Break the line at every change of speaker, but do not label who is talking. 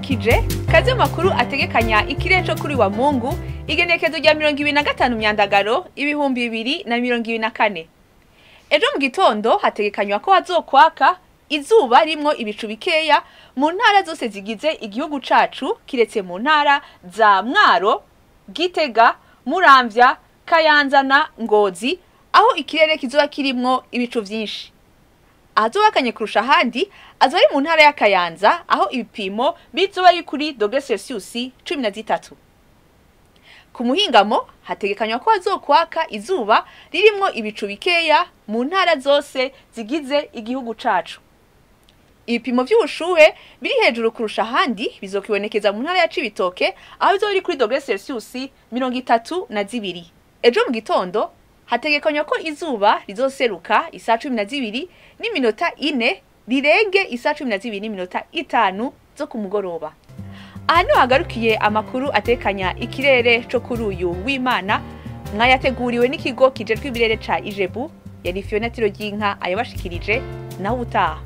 ndabaramukije kaze makuru ategekanya ikirere cyo kuri wa Mungu igenekerezo rya 2025 myandagaro ibihumbi 2024. Ejo mu gitondo hategekanywa ko hazokwaka izuba rimwo ibicu bikeya mu ntara zose zigize igihugu cacu kiretse mu ntara za Mwaro, Gitega, Muramvya, Kayanza na Ngozi aho ikirere kizoba kirimwo ibicu vyinshi. Ahazobakanye kurusha handi azari mu ntara ya Kayanza aho ibipimo bizoba ari kuri °C 13. Ku muhingamo hategekanywa ko hazokwaka izuba ririmwo ibicu bikeya mu ntara zose zigize igihugu cacu. Ibipimo vy'ubushuhe biri hejuru kurusha handi bizokibonekeza mu ntara ya Cibitoke aho bizoba ari kuri °C 32. Ejo mu gitondo hategekanywa ko izuba rizoseruka isa 12:04 rirenge isa 12:05 zo ku mugoroba. Aha niho hagarukiye amakuru atekanya ikirere cyo kuri uyu w'Imana mwayateguriwe n'ikigo kijejwe ibirere ca Ijebu yari Fiona Tiro ry'inka ayabashikirije naho utaha.